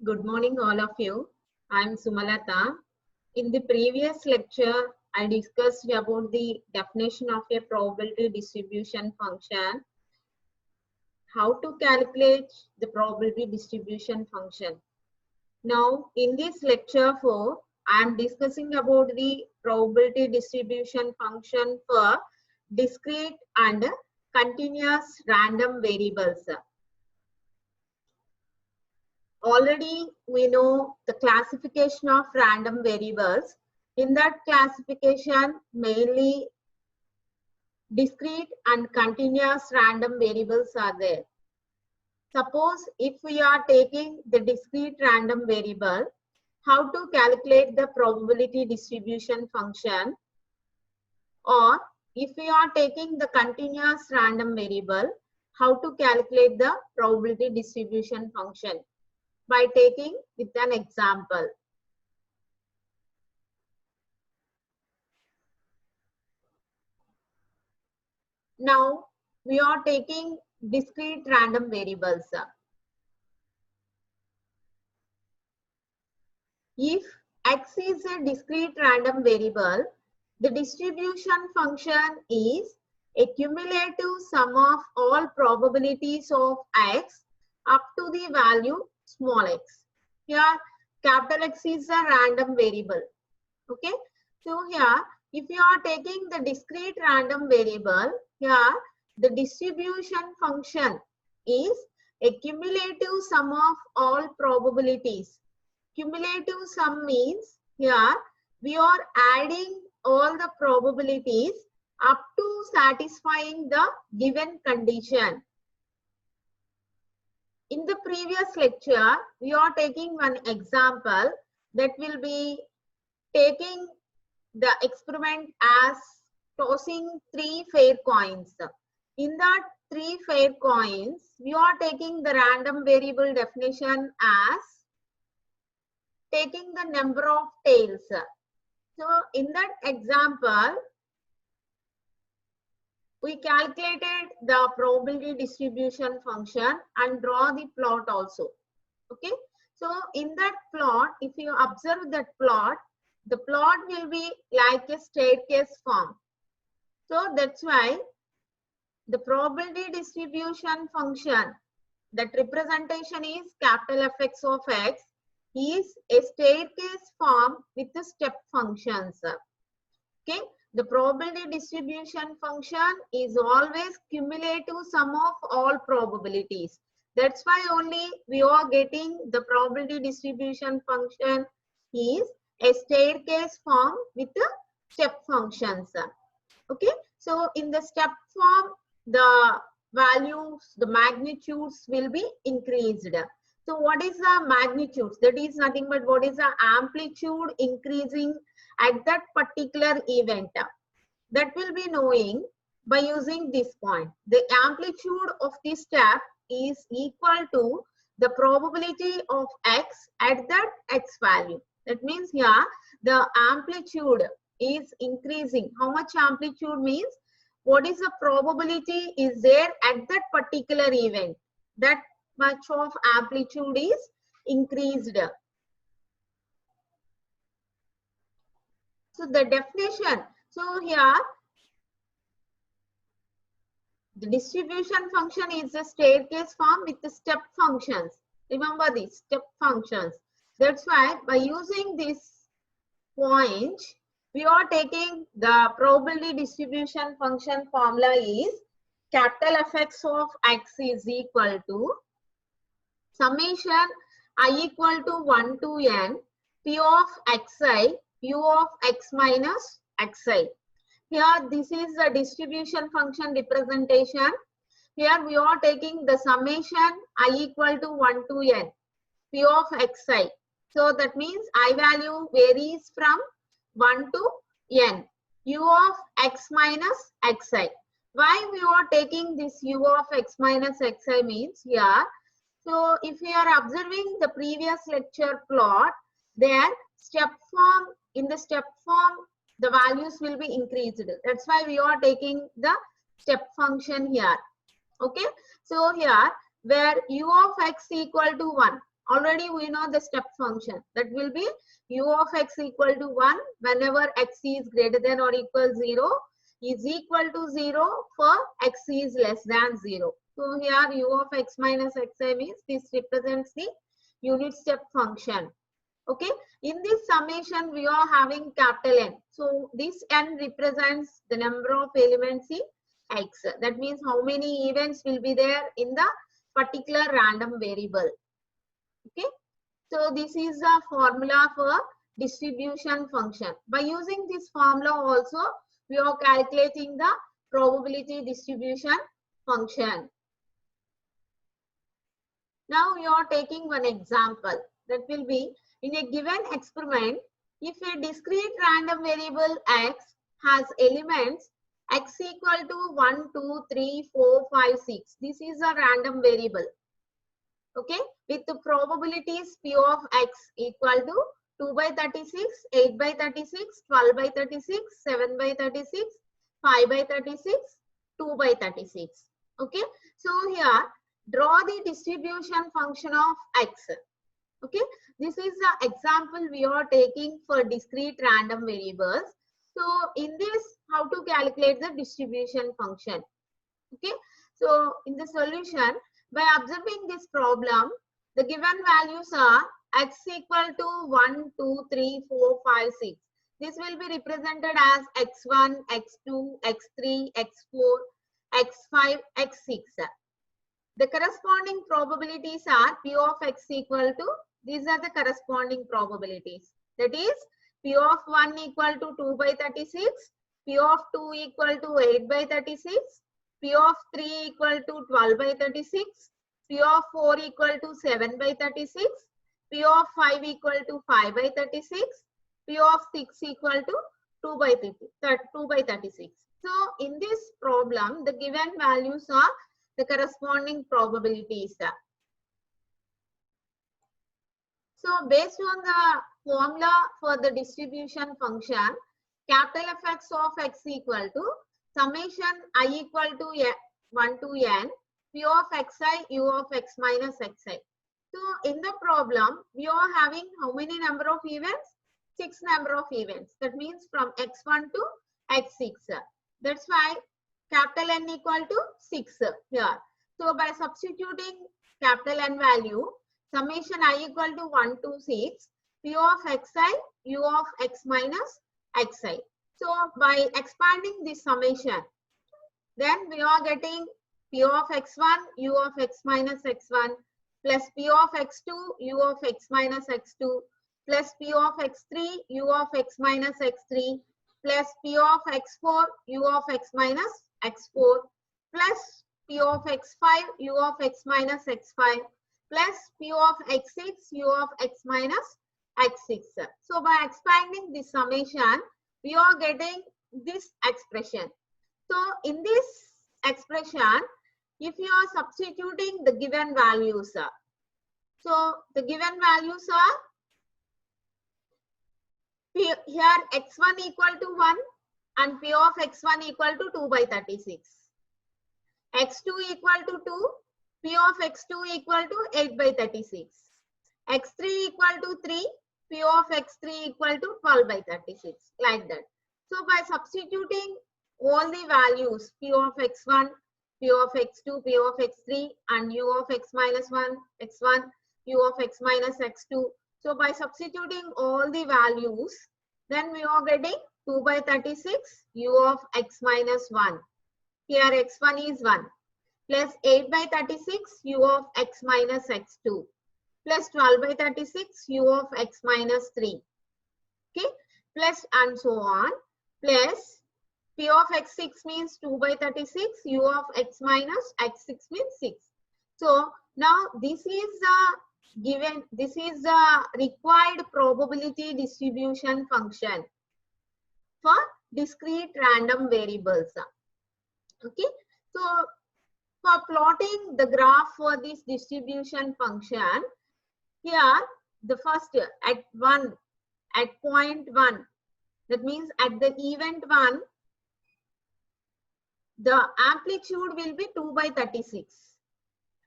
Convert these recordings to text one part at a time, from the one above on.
Good morning, all of you. I'm Sumalata. In the previous lecture, I discussed about the definition of a probability distribution function, how to calculate the probability distribution function. Now, in this lecture 4, I am discussing about the probability distribution function for discrete and continuous random variables. Already we know the classification of random variables. In that classification, mainly discrete and continuous random variables are there. Suppose if we are taking the discrete random variable, how to calculate the probability distribution function, or if we are taking the continuous random variable, how to calculate the probability distribution function by taking with an example. Now we are taking discrete random variables. If x is a discrete random variable, the distribution function is a cumulative sum of all probabilities of x up to the value small x. Here capital X is a random variable. Okay. So here if you are taking the discrete random variable, here the distribution function is a cumulative sum of all probabilities. Cumulative sum means here we are adding all the probabilities up to satisfying the given condition. In the previous lecture, we are taking one example that will be taking the experiment as tossing 3 fair coins. In that 3 fair coins, we are taking the random variable definition as taking the number of tails. So in that example, we calculated the probability distribution function and draw the plot also. Okay. So in that plot, if you observe that plot, the plot will be like a staircase form. So that's why the probability distribution function, that representation is capital Fx of x, is a staircase form with the step functions. Okay. The probability distribution function is always cumulative sum of all probabilities. That's why only we are getting the probability distribution function is a staircase form with the step functions. Okay. So in the step form, the values, the magnitudes will be increased. So what is the magnitudes? That is nothing but what is the amplitude increasing at that particular event. That will be knowing by using this point. The amplitude of this step is equal to the probability of x at that x value. That means here the amplitude is increasing. How much amplitude means? What is the probability is there at that particular event? That much of amplitude is increased. So the definition. So here the distribution function is a staircase form with the step functions. Remember these step functions. That's why by using this point, we are taking the probability distribution function formula is capital Fx of x is equal to summation I equal to 1 to n p of xi u of x minus xi. Here this is the distribution function representation. Here we are taking the summation I equal to 1 to n p of xi. So that means I value varies from 1 to n u of x minus xi. Why we are taking this u of x minus xi means here. So if we are observing the previous lecture plot, there step form, in the step form the values will be increased. That's why we are taking the step function here. Okay. So here where u of x equal to 1, Already we know the step function. That will be u of x equal to 1 whenever x is greater than or equal 0 is equal to 0 for x is less than 0. So here u of x minus xi means this represents the unit step function. Okay, in this summation we are having capital N. So this N represents the number of elements in X. That means how many events will be there in the particular random variable. Okay, so this is the formula for distribution function. By using this formula also we are calculating the probability distribution function. Now we are taking one example. That will be in a given experiment, if a discrete random variable x has elements x equal to 1, 2, 3, 4, 5, 6. This is a random variable. Okay, with the probabilities P of x equal to 2 by 36, 8 by 36, 12 by 36, 7 by 36, 5 by 36, 2 by 36. Okay, so here draw the distribution function of x. Okay, this is the example we are taking for discrete random variables. So in this, how to calculate the distribution function. Okay, so in the solution, by observing this problem, the given values are x equal to 1, 2, 3, 4, 5, 6. This will be represented as x1, x2, x3, x4, x5, x6. The corresponding probabilities are P of x equal to, these are the corresponding probabilities. That is, P of 1 equal to 2 by 36, P of 2 equal to 8 by 36, P of 3 equal to 12 by 36, P of 4 equal to 7 by 36, P of 5 equal to 5 by 36, P of 6 equal to 2 by 36. So in this problem, the given values are the corresponding probabilities. So based on the formula for the distribution function, capital Fx of x equal to summation I equal to 1 to n, P of xi, u of x minus xi. So in the problem, we are having how many number of events? 6 number of events. That means from x1 to x6. That's why capital N equal to 6 here. So by substituting capital N value, summation I equal to 1 to 6, P of xi, u of x minus xi. So by expanding this summation, then we are getting P of x1, u of x minus x1 plus P of x2, u of x minus x2 plus P of x3, u of x minus x3 plus P of x4, u of x minus x4 plus P of x5, u of x minus x5 plus P of x6, u of x minus x6. So by expanding this summation, we are getting this expression. So in this expression, if you are substituting the given values, so the given values are here x1 equal to 1 and P of x1 equal to 2 by 36. x2 equal to 2, P of x2 equal to 8 by 36. x3 equal to 3, P of x3 equal to 12 by 36, like that. So by substituting all the values P of x1, P of x2, P of x3 and u of x minus 1, x1, u of x minus x2. So by substituting all the values, then we are getting 2 by 36, u of x minus 1. Here x1 is 1 plus 8 by 36, u of x minus x2 plus 12 by 36, u of x minus 3. Okay, plus and so on, plus P of x6 means 2 by 36, u of x minus x6 means 6. So now this is the given, this is the required probability distribution function for discrete random variables. Okay, so for plotting the graph for this distribution function, here the first at point 1, that means at the event 1, the amplitude will be 2 by 36.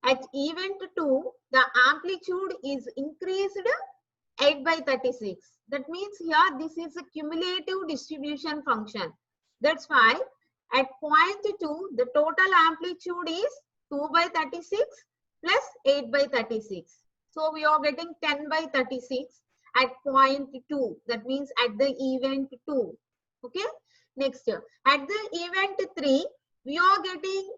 At event 2, the amplitude is increased 8 by 36. That means here this is a cumulative distribution function. That's why at point 2, the total amplitude is 2 by 36 plus 8 by 36. So we are getting 10 by 36 at point 2. That means at the event 2. Okay. Next, at the event 3, we are getting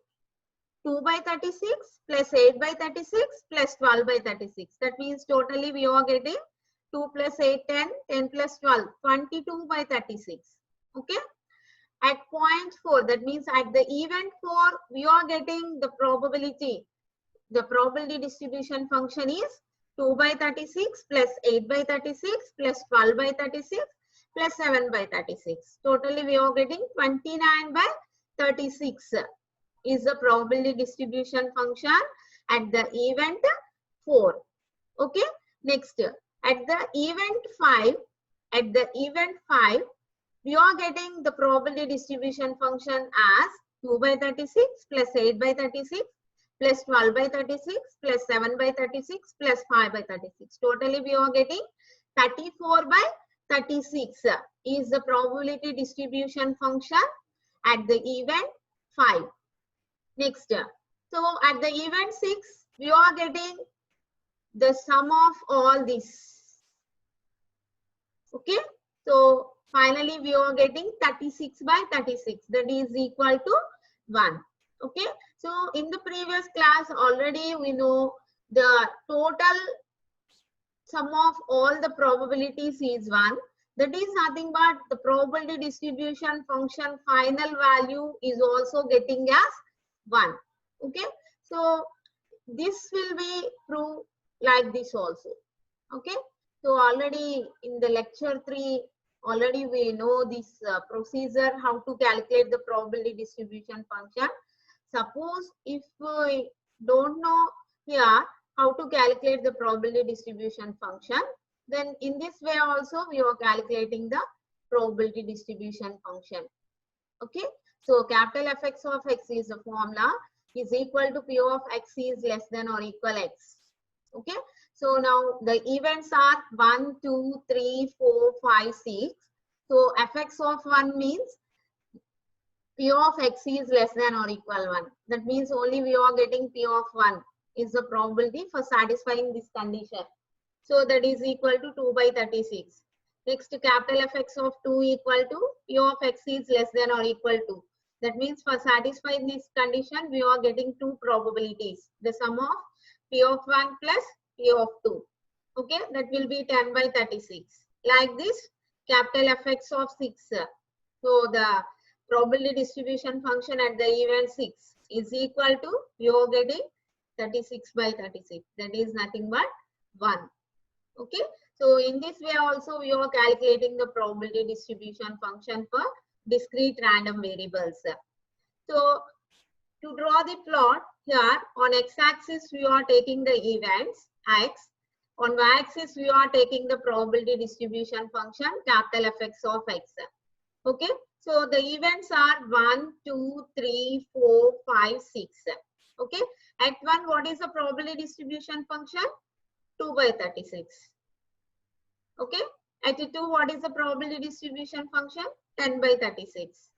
2 by 36 plus 8 by 36 plus 12 by 36. That means totally we are getting 2 plus 8, 10, 10 plus 12, 22 by 36. Okay. At point 4, that means at the event 4, we are getting the probability. The probability distribution function is 2 by 36 plus 8 by 36 plus 12 by 36 plus 7 by 36. Totally we are getting 29 by 36 is the probability distribution function at the event 4. Okay. Next, at the event 5, we are getting the probability distribution function as 2 by 36 plus 8 by 36 plus 12 by 36 plus 7 by 36 plus 5 by 36. Totally we are getting 34 by 36 is the probability distribution function at the event 5. Next, so at the event 6, we are getting the sum of all this. Okay, so finally we are getting 36 by 36, that is equal to 1. Okay, so in the previous class already we know the total sum of all the probabilities is 1. That is nothing but the probability distribution function final value is also getting as 1. Okay, so this will be true like this also. Okay, so already in the lecture 3 already we know this procedure how to calculate the probability distribution function. Suppose if we don't know here how to calculate the probability distribution function, then in this way also we are calculating the probability distribution function. Okay, so capital Fx of x is the formula is equal to P of x is less than or equal x. Okay, so now the events are 1, 2, 3, 4, 5, 6. So Fx of 1 means P of x is less than or equal 1. That means only we are getting P of 1 is the probability for satisfying this condition. So that is equal to 2 by 36. Next, capital Fx of 2 equal to P of x is less than or equal to. That means for satisfying this condition, we are getting two probabilities. The sum of P of 1 plus P of 2. Okay, that will be 10 by 36. Like this, capital Fx of 6. So the probability distribution function at the event 6 is equal to, you are getting 36 by 36. That is nothing but 1. Okay, so in this way also we are calculating the probability distribution function for discrete random variables. So to draw the plot here, on x-axis we are taking the events x, on y-axis we are taking the probability distribution function capital Fx of x. Okay, so the events are 1, 2, 3, 4, 5, 6. Okay, at 1 what is the probability distribution function? 2 by 36. Okay, at 2 what is the probability distribution function? 10 by 36.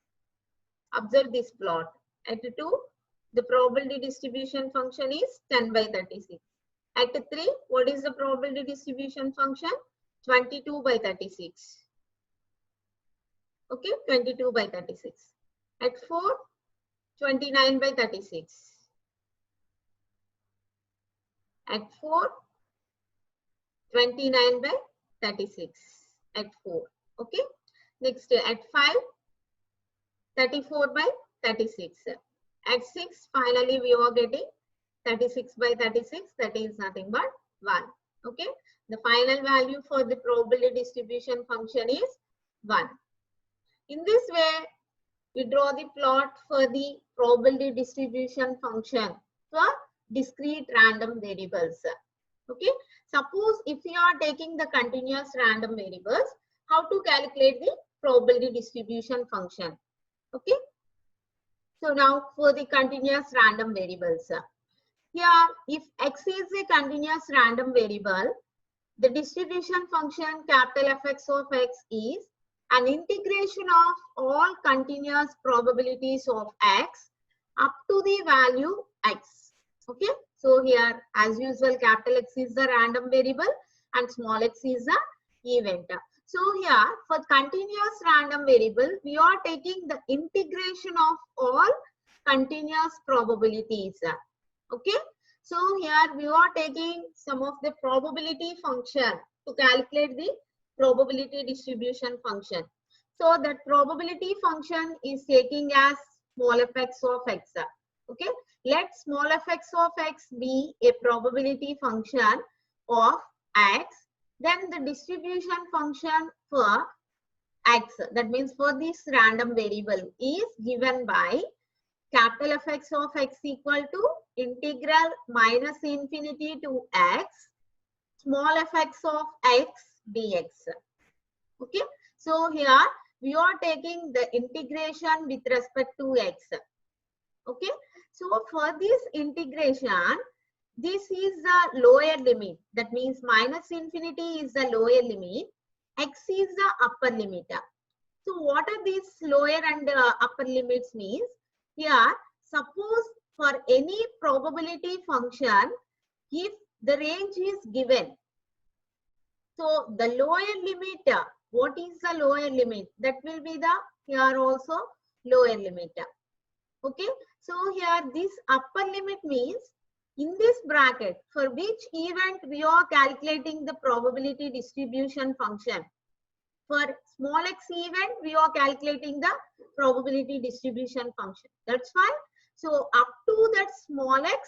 Observe this plot. At 2 the probability distribution function is 10 by 36. At 3 what is the probability distribution function? 22 by 36. Okay, 22 by 36. At 4, 29 by 36. At 4, 29 by 36. At 4. Okay. Next, at 5, 34 by 36. At 6, finally we are getting 36 by 36. That is nothing but 1. Okay. The final value for the probability distribution function is 1. In this way, we draw the plot for the probability distribution function for discrete random variables. Okay. Suppose if we are taking the continuous random variables, how to calculate the probability distribution function? Okay. So now for the continuous random variables. Here, if x is a continuous random variable, the distribution function capital Fx of x is an integration of all continuous probabilities of x up to the value x. Okay. So here, as usual, capital X is the random variable and small x is the event. So here, for continuous random variable, we are taking the integration of all continuous probabilities. Okay. So here we are taking some of the probability function to calculate the probability distribution function. So that probability function is taking as small fx of x. Okay. Let small fx of x be a probability function of x. Then the distribution function for x, that means for this random variable, is given by capital Fx of x equal to integral minus infinity to x, small fx of x dx. Okay. So here we are taking the integration with respect to x. Okay. So for this integration, this is the lower limit. That means minus infinity is the lower limit. X is the upper limit. So what are these lower and upper limits means? Here, suppose for any probability function, if the range is given, so the lower limit, what is the lower limit? That will be the here also lower limit. Okay. So here this upper limit means in this bracket for which event we are calculating the probability distribution function. For small x event, we are calculating the probability distribution function. That's why. So up to that small x,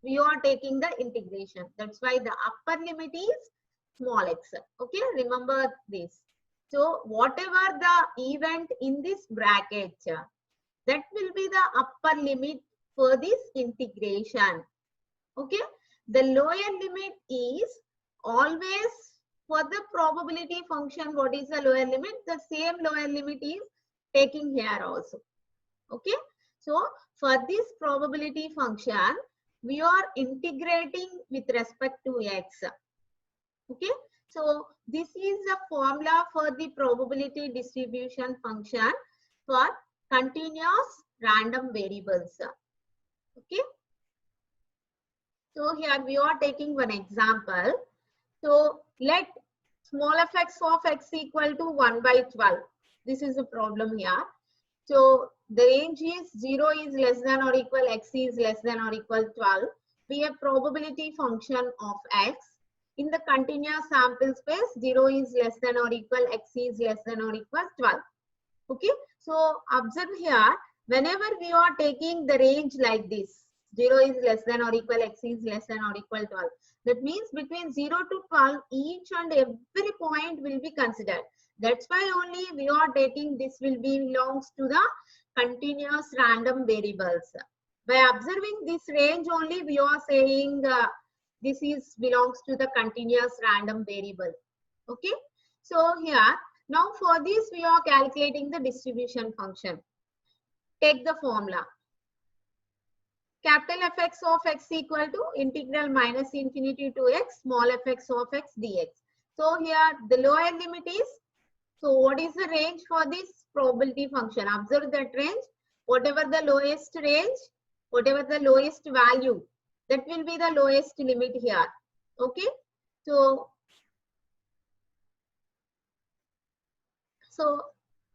we are taking the integration. That's why the upper limit is small x. Okay, remember this. So whatever the event in this bracket, that will be the upper limit for this integration. Okay, the lower limit is always for the probability function. What is the lower limit? The same lower limit is taking here also. Okay, so for this probability function, we are integrating with respect to x. Okay, so this is the formula for the probability distribution function for continuous random variables. Okay. So here we are taking one example. So let small fx of x equal to 1 by 12. This is the problem here. So the range is 0 is less than or equal, x is less than or equal 12. We have probability function of x. In the continuous sample space, 0 is less than or equal, x is less than or equal 12. Okay. So observe here, whenever we are taking the range like this, 0 is less than or equal, x is less than or equal 12. That means between 0 to 12, each and every point will be considered. That's why only we are taking this will be belongs to the continuous random variables. By observing this range only, we are saying this is belongs to the continuous random variable. Okay. So here, now for this we are calculating the distribution function. Take the formula. Capital Fx of x equal to integral minus infinity to x, small fx of x dx. So here the lower limit is, so what is the range for this probability function? Observe that range, whatever the lowest range, whatever the lowest value, that will be the lowest limit here. Okay. So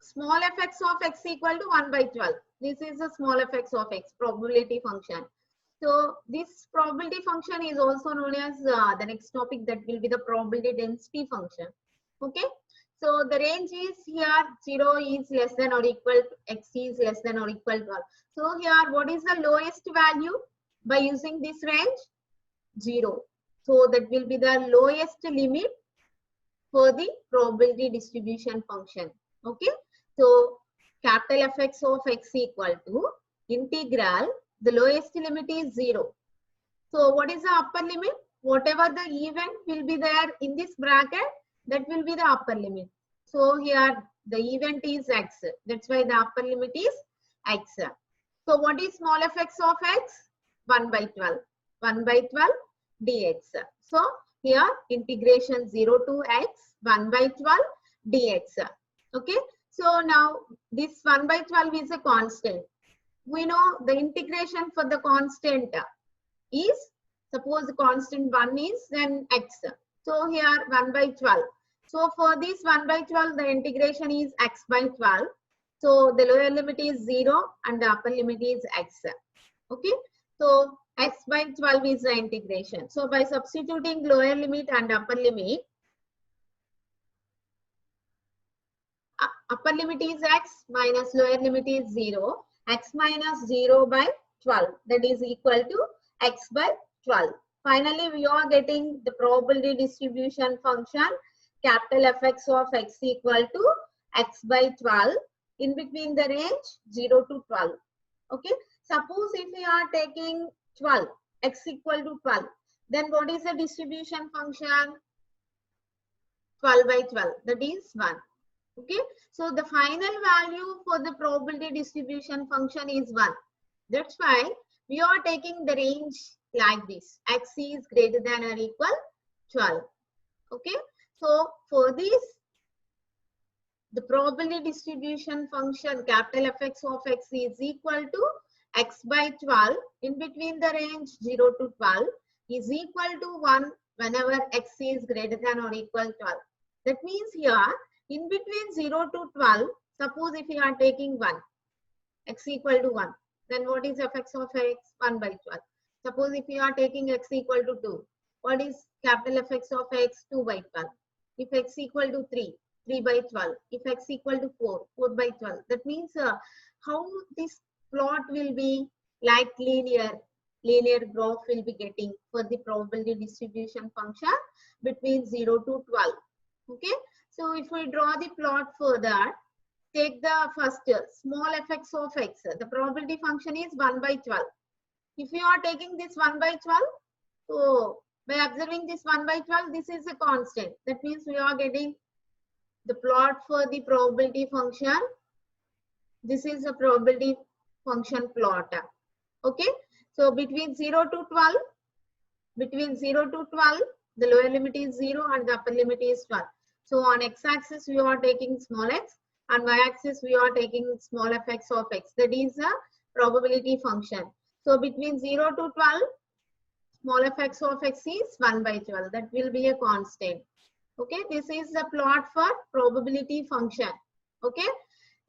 small fx of x equal to 1 by 12. This is the small fx of x probability function. So this probability function is also known as the next topic, that will be the probability density function. Okay. So the range is here 0 is less than or equal to x is less than or equal to 12. So here what is the lowest value by using this range? 0. So that will be the lowest limit for the probability distribution function. Okay. So capital Fx of x equal to integral, the lowest limit is 0. So what is the upper limit? Whatever the event will be there in this bracket, that will be the upper limit. So here the event is x. That's why the upper limit is x. So what is small fx of x? 1 by 12. 1 by 12 dx. So here integration 0 to x 1 by 12 dx. Okay. So now this 1 by 12 is a constant. We know the integration for the constant is, suppose the constant 1 is, then x. So here 1 by 12. So for this 1 by 12, the integration is x by 12. So the lower limit is 0 and the upper limit is x. Okay. So x by 12 is the integration. So by substituting lower limit and upper limit, upper limit is x minus lower limit is 0. X minus 0 by 12, that is equal to x by 12. Finally, we are getting the probability distribution function capital Fx of x equal to x by 12 in between the range 0 to 12. Okay. Suppose if we are taking 12, x equal to 12, then what is the distribution function? 12 by 12, that is 1. Okay. So the final value for the probability distribution function is 1. That's why we are taking the range like this. X is greater than or equal 12. Okay. So for this, the probability distribution function capital Fx of x is equal to x by 12 in between the range 0 to 12 is equal to 1 whenever x is greater than or equal 12. That means here in between 0 to 12, suppose if we are taking 1, x equal to 1, then what is Fx of x? 1 by 12. Suppose if we are taking x equal to 2, what is capital Fx of x? 2 by 12. If x equal to 3, 3 by 12. If x equal to 4, 4 by 12. That means how this plot will be like linear graph will be getting for the probability distribution function between 0 to 12. Okay. So if we draw the plot further, take the first small Fx of x. The probability function is 1 by 12. If you are taking this 1 by 12, so by observing this 1 by 12, this is a constant. That means we are getting the plot for the probability function. This is a probability function plot. Okay. So between 0 to 12, the lower limit is 0 and the upper limit is 12. So on x-axis, we are taking small x, and y-axis, we are taking small Fx of x. That is a probability function. So between 0 to 12, small Fx of x is 1 by 12. That will be a constant. Okay. This is the plot for probability function. Okay.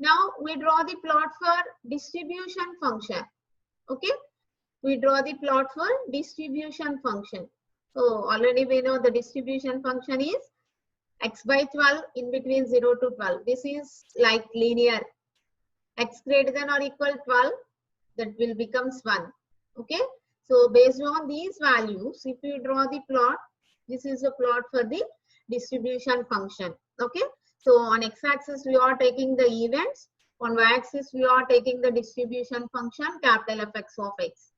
Now we draw the plot for distribution function. Okay. We draw the plot for distribution function. So already we know the distribution function is x by 12 in between 0 to 12. This is like linear. X greater than or equal 12, that will becomes 1. Okay. So based on these values, if we draw the plot, this is a plot for the distribution function. Okay. So on x-axis, we are taking the events. On y-axis, we are taking the distribution function capital Fx of x.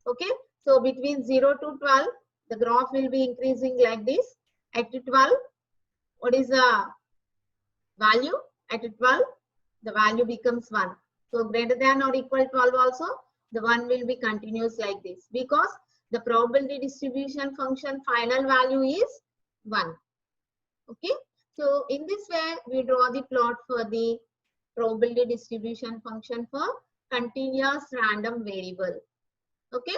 Okay. So between 0 to 12, the graph will be increasing like this. At 12, what is the value? At 12, the value becomes 1. So greater than or equal 12 also, the 1 will be continuous like this, because the probability distribution function final value is 1. Okay. So in this way, we draw the plot for the probability distribution function for continuous random variable. Okay.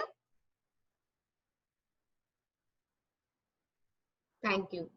Thank you.